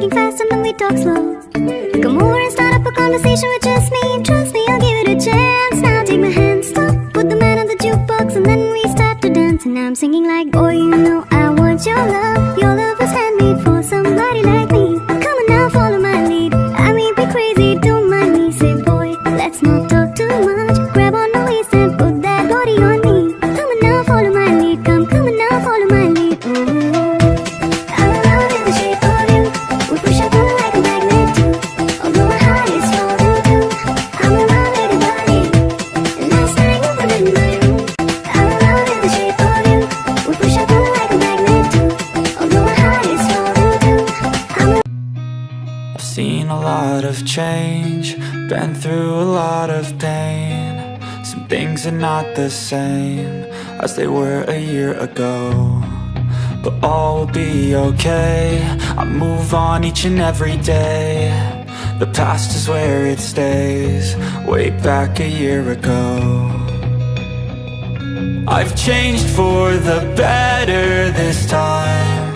talking fast and then we talk slow. Come over and start up a conversation with just me. Trust me, I'll give it a chance. Now take my hand, stop, put the man on the jukebox, and then we start to dance. And I'm singing like, boy, you know I want your love. Your love was handmade for somebody like me. Come on now, follow my lead. I may be crazy, don't mind me. Say, boy, let's not talk too much. Grab on my waist and put that body on me. Come on now, follow my lead. Come on now, follow my lead. Ooh. I'm in love with the shape of you. We push and pull like a magnet too. Although my heart is falling too. I'm in love with your body. And last night you were in my room. I'm in love with the shape of you. We push and pull like a magnet too. Although my heart is falling too. I've seen a lot of change, been through a lot of pain. Some things are not the same as they were a year ago, but all will be okay. I move on each and every day. The past is where it stays, way back a year ago. I've changed for the better this time.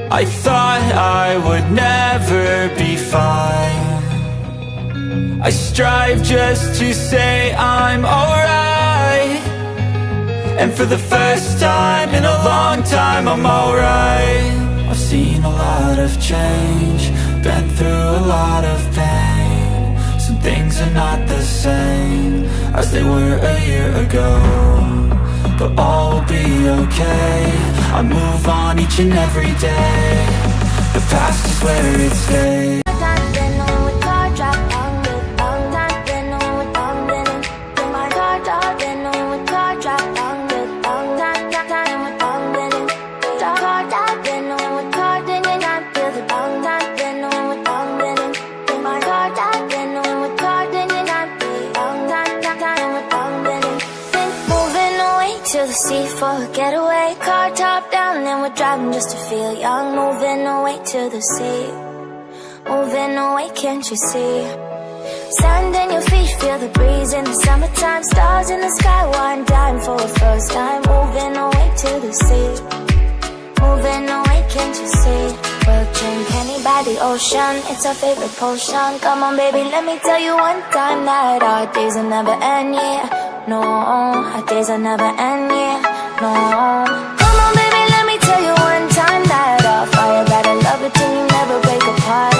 I thought I would never be fine. I strive just to say I'm alright, and for the first time in a long time I'm alright. I've seen a lot of change, been through a lot of pain. Some things are not the same as they were a year ago, but all will be okay. I move on each and every day. The past is where it stays. To the sea for a getaway, car top down and we're driving just to feel young. Moving away to the sea, moving away, can't you see? Sand in your feet, feel the breeze in the summertime. Stars in the sky, one dime for a first time. Moving away to the sea, moving away, can't you see? We'll drink Henny by the ocean, it's our favorite potion. Come on baby, let me tell you one time that our days will never end, yeah. No, our days will never end, yeah. No. Come on baby, let me tell you one time that our fire gotta love it till you never break apart.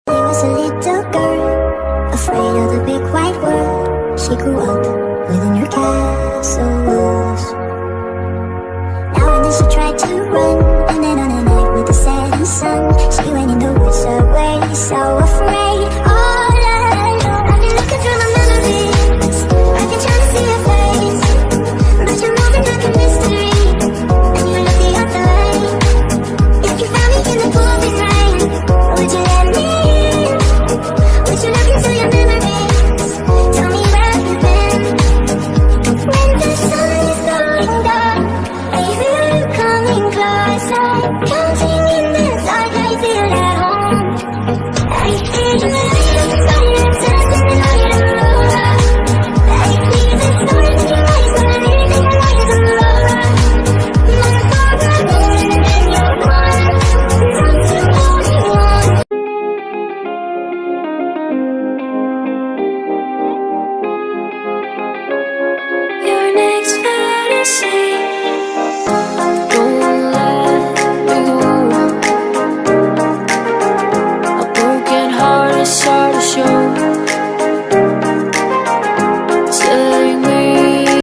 She was a little girl, afraid of the big white world. She grew up within her castle walls. Now and then she tried to run, and then on a night with the setting sun, she went in the woods away, so afraid. All alone, I've been looking through my memories. I've been trying to see your face, but you're moving like a mystery, and you look the other way. If you found me in the pouring rain, would you let me in? Would you look into your memories? Tell me where you've been. When the sun is going down, I feel you coming closer. Counting in the dark, I feel at home. I feel the light of silence and the light of love. I see the stars in your eyes when I'm in the light of love. My father, and you're gone. Not to only one. Your next fantasy. Don't let you. A broken heart is so